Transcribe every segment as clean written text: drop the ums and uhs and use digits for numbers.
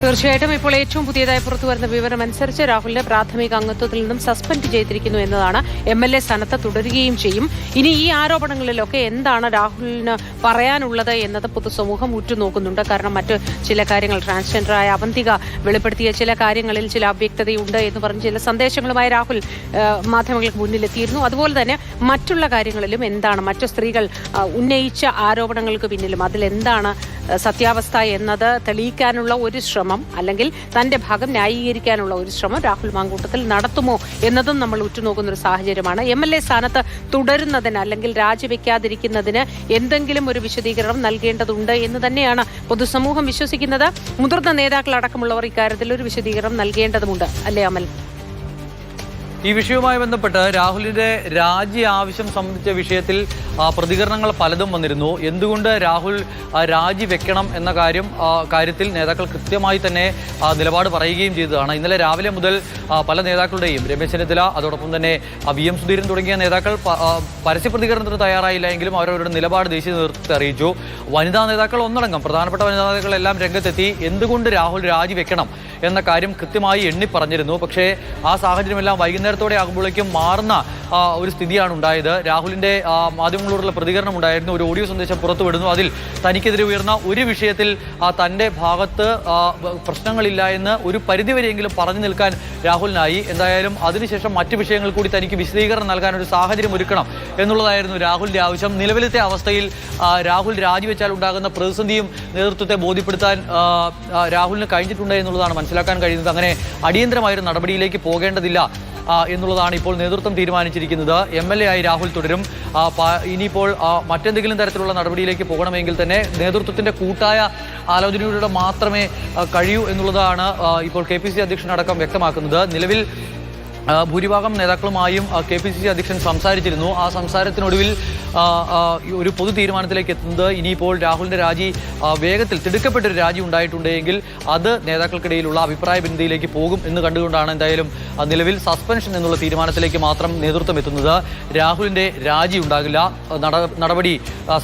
തീർച്ചയായിട്ടും ഇപ്പോൾ ഏറ്റവും പുതിയതായി പുറത്തുവരുന്ന വിവരമനുസരിച്ച് രാഹുലിന്റെ പ്രാഥമിക അംഗത്വത്തിൽ നിന്നും സസ്പെൻഡ് ചെയ്തിരിക്കുന്നു എന്നതാണ്. MLA സ്ഥാനത്ത് തുടരുകയും ചെയ്യും. ഇനി ഈ ആരോപണങ്ങളിലൊക്കെ എന്താണ് രാഹുലിന് പറയാനുള്ളത് എന്നത് പൊതുസമൂഹം ഉറ്റുനോക്കുന്നുണ്ട്. കാരണം മറ്റ് ചില കാര്യങ്ങൾ, ട്രാൻസ്ജെൻഡറായ അവന്തിക വെളിപ്പെടുത്തിയ ചില കാര്യങ്ങളിൽ ചില അവ്യക്തതയുണ്ട് എന്ന് പറഞ്ഞ് ചില സന്ദേശങ്ങളുമായി രാഹുൽ മാധ്യമങ്ങൾക്ക് മുന്നിലെത്തിയിരുന്നു. അതുപോലെ തന്നെ മറ്റുള്ള കാര്യങ്ങളിലും എന്താണ്, മറ്റു സ്ത്രീകൾ ഉന്നയിച്ച ആരോപണങ്ങൾക്ക് പിന്നിലും അതിലെന്താണ് സത്യാവസ്ഥ എന്നത് തെളിയിക്കാനുള്ള ഒരു ശ്രമം, അല്ലെങ്കിൽ തന്റെ ഭാഗം ന്യായീകരിക്കാനുള്ള ഒരു ശ്രമം രാഹുൽ മാങ്കൂട്ടത്തിൽ നടത്തുമോ എന്നതും നമ്മൾ ഉറ്റുനോക്കുന്ന ഒരു സാഹചര്യമാണ്. MLA സ്ഥാനത്ത് തുടരുന്നതിന് അല്ലെങ്കിൽ രാജിവെക്കാതിരിക്കുന്നതിന് എന്തെങ്കിലും ഒരു വിശദീകരണം നൽകേണ്ടതുണ്ട് എന്ന് തന്നെയാണ് പൊതുസമൂഹം വിശ്വസിക്കുന്നത്. മുതിർന്ന നേതാക്കളടക്കമുള്ളവർ ഇക്കാര്യത്തിൽ ഒരു വിശദീകരണം നൽകേണ്ടതുമുണ്ട്, അല്ലേ അമൽ? ഈ വിഷയവുമായി ബന്ധപ്പെട്ട് രാഹുലിന്റെ രാജി ആവശ്യം സംബന്ധിച്ച വിഷയത്തിൽ പ്രതികരണങ്ങൾ പലതും വന്നിരുന്നു. എന്തുകൊണ്ട് രാഹുൽ രാജിവെക്കണം എന്ന കാര്യത്തിൽ നേതാക്കൾ കൃത്യമായി തന്നെ നിലപാട് പറയുകയും ചെയ്തതാണ്. ഇന്നലെ രാവിലെ മുതൽ പല നേതാക്കളുടെയും, രമേശ് ചെന്നിത്തല, അതോടൊപ്പം തന്നെ VM സുധീരൻ തുടങ്ങിയ നേതാക്കൾ പരസ്യ പ്രതികരണത്തിന് തയ്യാറായില്ല എങ്കിലും അവരവരുടെ നിലപാട് ദേശീയ നേതൃത്വത്തെ അറിയിച്ചു. വനിതാ നേതാക്കൾ ഒന്നടങ്കം പ്രധാനപ്പെട്ട വനിതാ നേതാക്കളെല്ലാം രംഗത്തെത്തി എന്തുകൊണ്ട് രാഹുൽ രാജിവെക്കണം എന്ന കാര്യം കൃത്യമായി എണ്ണി പറഞ്ഞിരുന്നു. പക്ഷേ ആ സാഹചര്യമെല്ലാം വൈകുന്നേരത്തോടെ ആകുമ്പോഴേക്കും മാറുന്ന ഒരു സ്ഥിതിയാണ് ഉണ്ടായത്. രാഹുലിന്റെ മാധ്യമങ്ങളോടുള്ള പ്രതികരണം ഉണ്ടായിരുന്നു. ഒരു ഓഡിയോ സന്ദേശം പുറത്തുവിടുന്നു. അതിൽ തനിക്കെതിരെ ഉയർന്ന ഒരു വിഷയത്തിൽ തന്റെ ഭാഗത്ത് പ്രശ്നങ്ങളില്ല എന്ന് ഒരു പരിധിവരെയെങ്കിലും പറഞ്ഞു നിൽക്കാൻ രാഹുലിനായി. എന്തായാലും അതിനുശേഷം മറ്റു വിഷയങ്ങൾ കൂടി തനിക്ക് വിശദീകരണം നൽകാൻ ഒരു സാഹചര്യം ഒരുക്കണം എന്നുള്ളതായിരുന്നു രാഹുലിന്റെ ആവശ്യം. നിലവിലത്തെ അവസ്ഥയിൽ രാഹുൽ രാജിവെച്ചാൽ ഉണ്ടാകുന്ന പ്രതിസന്ധിയും നേതൃത്വത്തെ ബോധ്യപ്പെടുത്താൻ രാഹുലിന് കഴിഞ്ഞിട്ടുണ്ട് എന്നുള്ളതാണ് മനസ്സിലാക്കാൻ കഴിയുന്നത്. അങ്ങനെ അടിയന്തരമായൊരു നടപടിയിലേക്ക് പോകേണ്ടതില്ല എന്നുള്ളതാണ് ഇപ്പോൾ നേതൃത്വം തീരുമാനിച്ചിരിക്കുന്നത്. MLA ആയി രാഹുൽ തുടരും. ഇനിയിപ്പോൾ മറ്റെന്തെങ്കിലും തരത്തിലുള്ള നടപടിയിലേക്ക് പോകണമെങ്കിൽ തന്നെ നേതൃത്വത്തിന്റെ കൂട്ടായ ആലോചനയിലൂടെ മാത്രമേ കഴിയൂ എന്നുള്ളതാണ് ഇപ്പോൾ KPCC അധ്യക്ഷനടക്കം വ്യക്തമാക്കുന്നത്. നിലവിൽ ഭൂരിഭാഗം നേതാക്കളുമായും KPCC അധ്യക്ഷൻ സംസാരിച്ചിരുന്നു. ആ സംസാരത്തിനൊടുവിൽ ഒരു പൊതു തീരുമാനത്തിലേക്ക് എത്തുന്നത് ഇനിയിപ്പോൾ രാഹുലിന്റെ രാജി വേഗത്തിൽ തിടുക്കപ്പെട്ടൊരു രാജി ഉണ്ടായിട്ടുണ്ടെങ്കിൽ അത് നേതാക്കൾക്കിടയിലുള്ള അഭിപ്രായ ഭിന്നതയിലേക്ക് പോകും എന്ന് കണ്ടുകൊണ്ടാണ് എന്തായാലും നിലവിൽ സസ്പെൻഷൻ എന്നുള്ള തീരുമാനത്തിലേക്ക് മാത്രം നേതൃത്വം എത്തുന്നത്. രാഹുലിന്റെ രാജി ഉണ്ടാകില്ല, നടപടി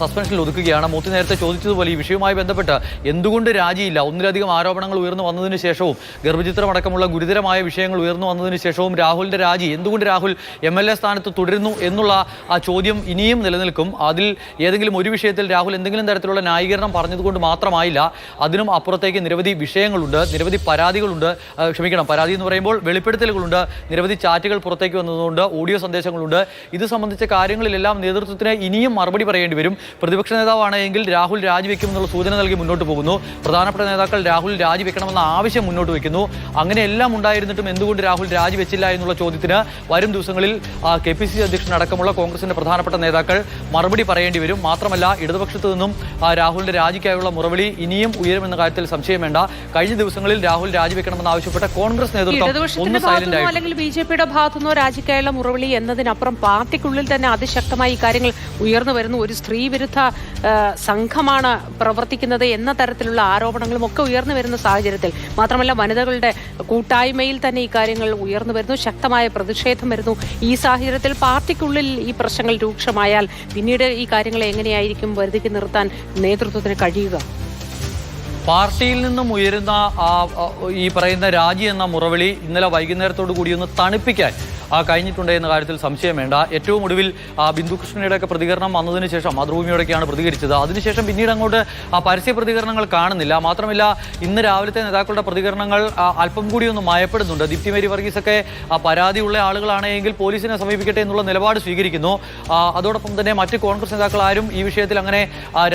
സസ്പെൻഷനിൽ ഒതുക്കുകയാണ്. മൂത്തി നേരത്തെ ചോദിച്ചതുപോലെ ഈ വിഷയവുമായി ബന്ധപ്പെട്ട് എന്തുകൊണ്ട് രാജിയില്ല, ഒന്നിലധികം ആരോപണങ്ങൾ ഉയർന്നു വന്നതിന് ശേഷവും, ഗർഭചിത്രമടക്കമുള്ള ഗുരുതരമായ വിഷയങ്ങൾ ഉയർന്നു വന്നതിന് ശേഷവും രാഹുലിന്റെ രാജി, എന്തുകൊണ്ട് രാഹുൽ MLA സ്ഥാനത്ത് തുടരുന്നു എന്നുള്ള ആ ചോദ്യം ഇനിയും നിലനിൽക്കും. അതിൽ ഏതെങ്കിലും ഒരു വിഷയത്തിൽ രാഹുൽ എന്തെങ്കിലും തരത്തിലുള്ള ന്യായീകരണം പറഞ്ഞതുകൊണ്ട് മാത്രമായില്ല, അതിനും അപ്പുറത്തേക്ക് നിരവധി വിഷയങ്ങളുണ്ട്, നിരവധി പരാതികളുണ്ട്. പരാതി എന്ന് പറയുമ്പോൾ വെളിപ്പെടുത്തലുകളുണ്ട്, നിരവധി ചാറ്റുകൾ പുറത്തേക്ക് വന്നതുകൊണ്ട്, ഓഡിയോ സന്ദേശങ്ങളുണ്ട്. ഇത് സംബന്ധിച്ച കാര്യങ്ങളിലെല്ലാം നേതൃത്വത്തിന് ഇനിയും മറുപടി പറയേണ്ടി വരും. പ്രതിപക്ഷ നേതാവാണെങ്കിൽ രാഹുൽ രാജിവെക്കുമെന്നുള്ള സൂചന നൽകി മുന്നോട്ട് പോകുന്നു. പ്രധാനപ്പെട്ട നേതാക്കൾ രാഹുൽ രാജിവെക്കണമെന്ന ആവശ്യം മുന്നോട്ട് വയ്ക്കുന്നു. അങ്ങനെയെല്ലാം ഉണ്ടായിരുന്നിട്ടും എന്തുകൊണ്ട് രാഹുൽ രാജിവെച്ചില്ല എന്നുള്ള ചോദ്യത്തിന് വരും ദിവസങ്ങളിൽ KPCC അധ്യക്ഷനടക്കമുള്ള കോൺഗ്രസിന്റെ പ്രധാനപ്പെട്ട നേതാക്കൾ മറുപടി പറയേണ്ടി വരും. മാത്രമല്ല, ഇടതുപക്ഷത്തു നിന്നും രാഹുലിന്റെ രാജിക്കായുള്ള മുറവിളി ഇനിയും ഉയരുമെന്ന കാര്യത്തിൽ സംശയം വേണ്ട. കഴിഞ്ഞ ദിവസങ്ങളിൽ രാഹുൽ രാജിവെക്കണമെന്ന് ആവശ്യപ്പെട്ട കോൺഗ്രസ് നേതൃത്വം ഒന്ന് സൈലന്റ് ആയി, അല്ലെങ്കിൽ BJPയുടെ ഭാഗത്തുനിന്നോ രാജിക്കായുള്ള മുറവിളി എന്നതിനപ്പുറം പാർട്ടിക്കുള്ളിൽ തന്നെ അതിശക്തമായി ഈ കാര്യങ്ങൾ ഉയർന്നു വരുന്നു. ഒരു സ്ത്രീ വിരുദ്ധ സംഘമാണ് പ്രവർത്തിക്കുന്നത് എന്ന തരത്തിലുള്ള ആരോപണങ്ങളും ഒക്കെ ഉയർന്നു വരുന്ന സാഹചര്യത്തിൽ, മാത്രമല്ല വനിതകളുടെ കൂട്ടായ്മയിൽ തന്നെ ഈ കാര്യങ്ങൾ ഉയർന്നു വരുന്നു, ശക്തമായ പ്രതിഷേധം വരുന്നു. ഈ സാഹചര്യത്തിൽ പാർട്ടിക്കുള്ളിൽ ഈ പ്രശ്നങ്ങൾ രൂക്ഷമായാൽ പിന്നീട് ഈ കാര്യങ്ങളെ എങ്ങനെയായിരിക്കും വരുതിക്ക് നിർത്താൻ നേതൃത്വത്തിന് കഴിയുക? പാർട്ടിയിൽ നിന്നും ഉയരുന്ന ഈ പറയുന്ന രാജി എന്ന മുറവിളി ഇന്നലെ വൈകുന്നേരത്തോടു കൂടി ഒന്ന് തണുപ്പിക്കാൻ കഴിഞ്ഞിട്ടുണ്ട് എന്ന കാര്യത്തിൽ സംശയം വേണ്ട. ഏറ്റവും ഒടുവിൽ ബിന്ദു കൃഷ്ണയുടെയൊക്കെ പ്രതികരണം വന്നതിന് ശേഷം മാതൃഭൂമിയോടൊക്കെയാണ് പ്രതികരിച്ചത്. അതിനുശേഷം പിന്നീട് അങ്ങോട്ട് പരസ്യ പ്രതികരണങ്ങൾ കാണുന്നില്ല. മാത്രമല്ല, ഇന്ന് രാവിലത്തെ നേതാക്കളുടെ പ്രതികരണങ്ങൾ അല്പം കൂടി ഒന്ന് മയപ്പെടുന്നുണ്ട്. ദീപ്തി മേരി വർഗീസൊക്കെ പരാതിയുള്ള ആളുകളാണെങ്കിൽ പോലീസിനെ സമീപിക്കട്ടെ എന്നുള്ള നിലപാട് സ്വീകരിക്കുന്നു. അതോടൊപ്പം തന്നെ മറ്റ് കോൺഗ്രസ് നേതാക്കൾ ആരും ഈ വിഷയത്തിൽ അങ്ങനെ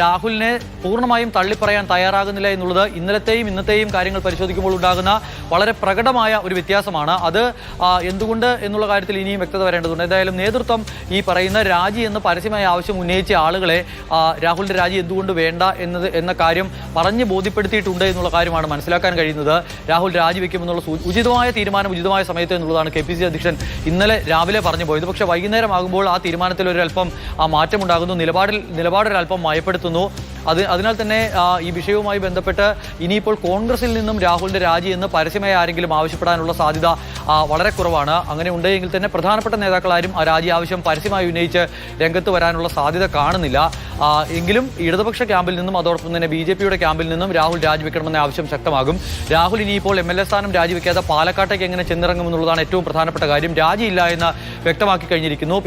രാഹുലിനെ പൂർണ്ണമായും തള്ളിപ്പറയാൻ തയ്യാറാകുന്നില്ല എന്നുള്ളത് ഇന്നലത്തെയും ഇന്നത്തെയും കാര്യങ്ങൾ പരിശോധിക്കുമ്പോൾ ഉണ്ടാകുന്ന വളരെ പ്രകടമായ ഒരു വ്യത്യാസമാണ്. അത് എന്തുകൊണ്ട് എന്നുള്ള കാര്യത്തിൽ ഇനിയും വ്യക്തത വരേണ്ടതുണ്ട്. എന്തായാലും നേതൃത്വം ഈ പറയുന്ന രാജി എന്ന് പരസ്യമായ ആവശ്യം ഉന്നയിച്ച ആളുകളെ രാഹുലിന്റെ രാജി എന്തുകൊണ്ട് വേണ്ട എന്ന കാര്യം പറഞ്ഞ് ബോധ്യപ്പെടുത്തിയിട്ടുണ്ട് എന്നുള്ള കാര്യമാണ് മനസ്സിലാക്കാൻ കഴിയുന്നത്. രാഹുൽ രാജിവെക്കുമെന്നുള്ള ഉചിതമായ തീരുമാനം ഉചിതമായ സമയത്ത് എന്നുള്ളതാണ് KPCC അധ്യക്ഷൻ ഇന്നലെ രാവിലെ പറഞ്ഞു പോയത്. പക്ഷേ വൈകുന്നേരം ആകുമ്പോൾ ആ തീരുമാനത്തിൽ ഒരല്പം മാറ്റമുണ്ടാകുന്നു, നിലപാടൊരൽപ്പം മയപ്പെടുത്തുന്നു. അതിനാൽ തന്നെ ഈ വിഷയവുമായി ബന്ധപ്പെട്ട് ഇനിയിപ്പോൾ കോൺഗ്രസിൽ നിന്നും രാഹുലിന്റെ രാജി എന്ന് പരസ്യമായി ആരെങ്കിലും ആവശ്യപ്പെടാനുള്ള സാധ്യത വളരെ കുറവാണ്. അങ്ങനെ ഉണ്ടെങ്കിൽ തന്നെ പ്രധാനപ്പെട്ട നേതാക്കളാരും ആ രാജി ആവശ്യം പരസ്യമായി ഉന്നയിച്ച് രംഗത്ത് വരാനുള്ള സാധ്യത കാണുന്നില്ല. എങ്കിലും ഇടതുപക്ഷ ക്യാമ്പിൽ നിന്നും അതോടൊപ്പം തന്നെ BJPയുടെ ക്യാമ്പിൽ നിന്നും രാഹുൽ രാജിവെക്കണമെന്ന ആവശ്യം ശക്തമാകും. രാഹുൽ ഇനിയിപ്പോൾ MLA സ്ഥാനം രാജിവെക്കാതെ പാലക്കാട്ടേക്ക് എങ്ങനെ ചെന്നിറങ്ങുമെന്നുള്ളതാണ് ഏറ്റവും പ്രധാനപ്പെട്ട കാര്യം. രാജിയില്ല എന്ന് വ്യക്തമാക്കി കഴിഞ്ഞിരിക്കുന്നു.